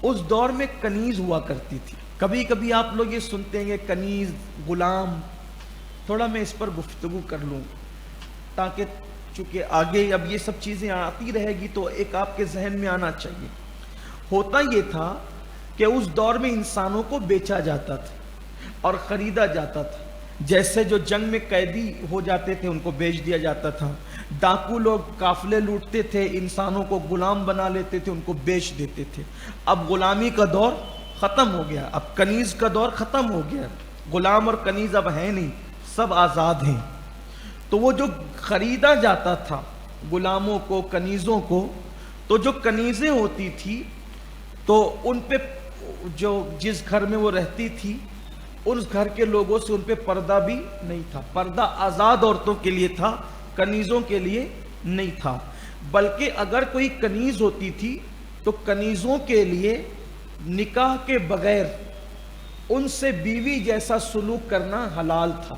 اس دور میں کنیز ہوا کرتی تھی. کبھی کبھی آپ لوگ یہ سنتے ہیں کنیز، غلام. تھوڑا میں اس پر گفتگو کر لوں تاکہ چونکہ آگے اب یہ سب چیزیں آتی رہے گی تو ایک آپ کے ذہن میں آنا چاہیے. ہوتا یہ تھا کہ اس دور میں انسانوں کو بیچا جاتا تھا اور خریدا جاتا تھا. جیسے جو جنگ میں قیدی ہو جاتے تھے ان کو بیچ دیا جاتا تھا. ڈاکو لوگ قافلے لوٹتے تھے، انسانوں کو غلام بنا لیتے تھے، ان کو بیچ دیتے تھے. اب غلامی کا دور ختم ہو گیا، اب کنیز کا دور ختم ہو گیا. غلام اور کنیز اب ہیں نہیں، سب آزاد ہیں. تو وہ جو خریدا جاتا تھا غلاموں کو، کنیزوں کو، تو جو کنیزیں ہوتی تھی تو ان پہ جو جس گھر میں وہ رہتی تھی اس گھر کے لوگوں سے ان پہ پردہ بھی نہیں تھا. پردہ آزاد عورتوں کے لیے تھا، کنیزوں کے لیے نہیں تھا. بلکہ اگر کوئی کنیز ہوتی تھی تو کنیزوں کے لیے نکاح کے بغیر ان سے بیوی جیسا سلوک کرنا حلال تھا.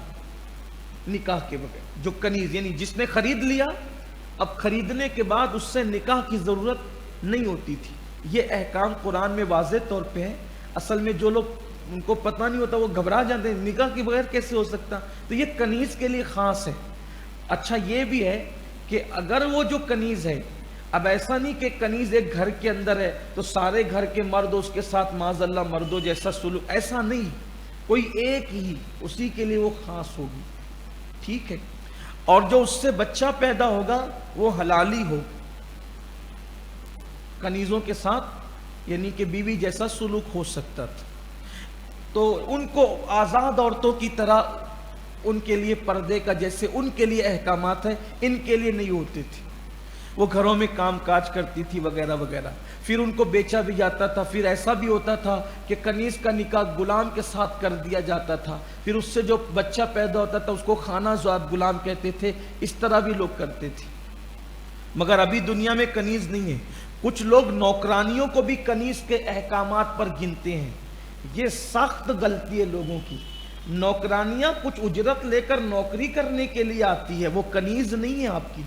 نکاح کے بغیر جو کنیز یعنی جس نے خرید لیا، اب خریدنے کے بعد اس سے نکاح کی ضرورت نہیں ہوتی تھی. یہ احکام قرآن میں واضح طور پہ ہے. اصل میں جو لوگ ان کو پتہ نہیں ہوتا وہ گھبرا جاتے ہیں، نکاح کے بغیر کیسے ہو سکتا، تو یہ کنیز کے لیے خاص ہے. اچھا یہ بھی ہے کہ اگر وہ جو کنیز ہے، اب ایسا نہیں کہ کنیز ایک گھر کے اندر ہے تو سارے گھر کے مرد اس کے ساتھ معاذ اللہ مردوں جیسا سلوک، ایسا نہیں. کوئی ایک ہی اسی کے لیے وہ خاص ہوگی، ٹھیک ہے. اور جو اس سے بچہ پیدا ہوگا وہ حلالی ہو، کنیزوں کے ساتھ یعنی کہ بیوی جیسا سلوک ہو سکتا تھا. تو ان کو آزاد عورتوں کی طرح ان کے لیے پردے کا جیسے ان کے لیے احکامات ہیں ان کے لیے نہیں ہوتے تھے. وہ گھروں میں کام کاج کرتی تھی وغیرہ وغیرہ. پھر ان کو بیچا بھی جاتا تھا. پھر ایسا بھی ہوتا تھا کہ کنیز کا نکاح غلام کے ساتھ کر دیا جاتا تھا. پھر اس سے جو بچہ پیدا ہوتا تھا اس کو خانہ زاد غلام کہتے تھے. اس طرح بھی لوگ کرتے تھے. مگر ابھی دنیا میں کنیز نہیں ہے. کچھ لوگ نوکرانیوں کو بھی کنیز کے احکامات پر گنتے ہیں. یہ سخت غلطی ہے لوگوں کی. نوکرانیاں کچھ اجرت لے کر نوکری کرنے کے لیے آتی ہے، وہ کنیز نہیں ہے آپ کی.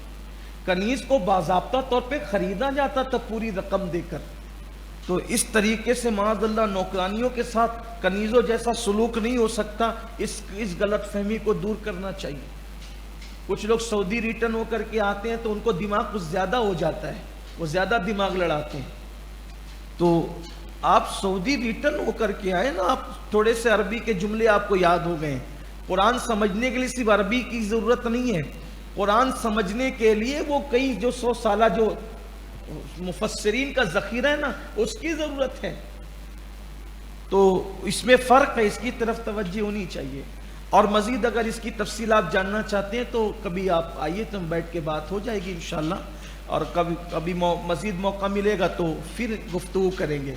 کنیز کو باضابطہ طور پہ خریدا جاتا تھا پوری رقم دے کر. تو اس طریقے سے معاذ اللہ نوکرانیوں کے ساتھ کنیزوں جیسا سلوک نہیں ہو سکتا. اس غلط فہمی کو دور کرنا چاہیے. کچھ لوگ سعودی ریٹرن ہو کر کے آتے ہیں تو ان کو دماغ کچھ زیادہ ہو جاتا ہے، وہ زیادہ دماغ لڑاتے ہیں. تو آپ سعودی ریٹرن ہو کر کے آئے نا، آپ تھوڑے سے عربی کے جملے آپ کو یاد ہو گئے. قرآن سمجھنے کے لیے صرف عربی کی ضرورت نہیں ہے، قرآن سمجھنے کے لیے وہ کئی جو 100 سالہ جو مفسرین کا ذخیرہ ہے نا اس کی ضرورت ہے. تو اس میں فرق ہے، اس کی طرف توجہ ہونی چاہیے. اور مزید اگر اس کی تفصیل آپ جاننا چاہتے ہیں تو کبھی آپ آئیے تو بیٹھ کے بات ہو جائے گی انشاءاللہ. اور کبھی مزید موقع ملے گا تو پھر گفتگو کریں گے.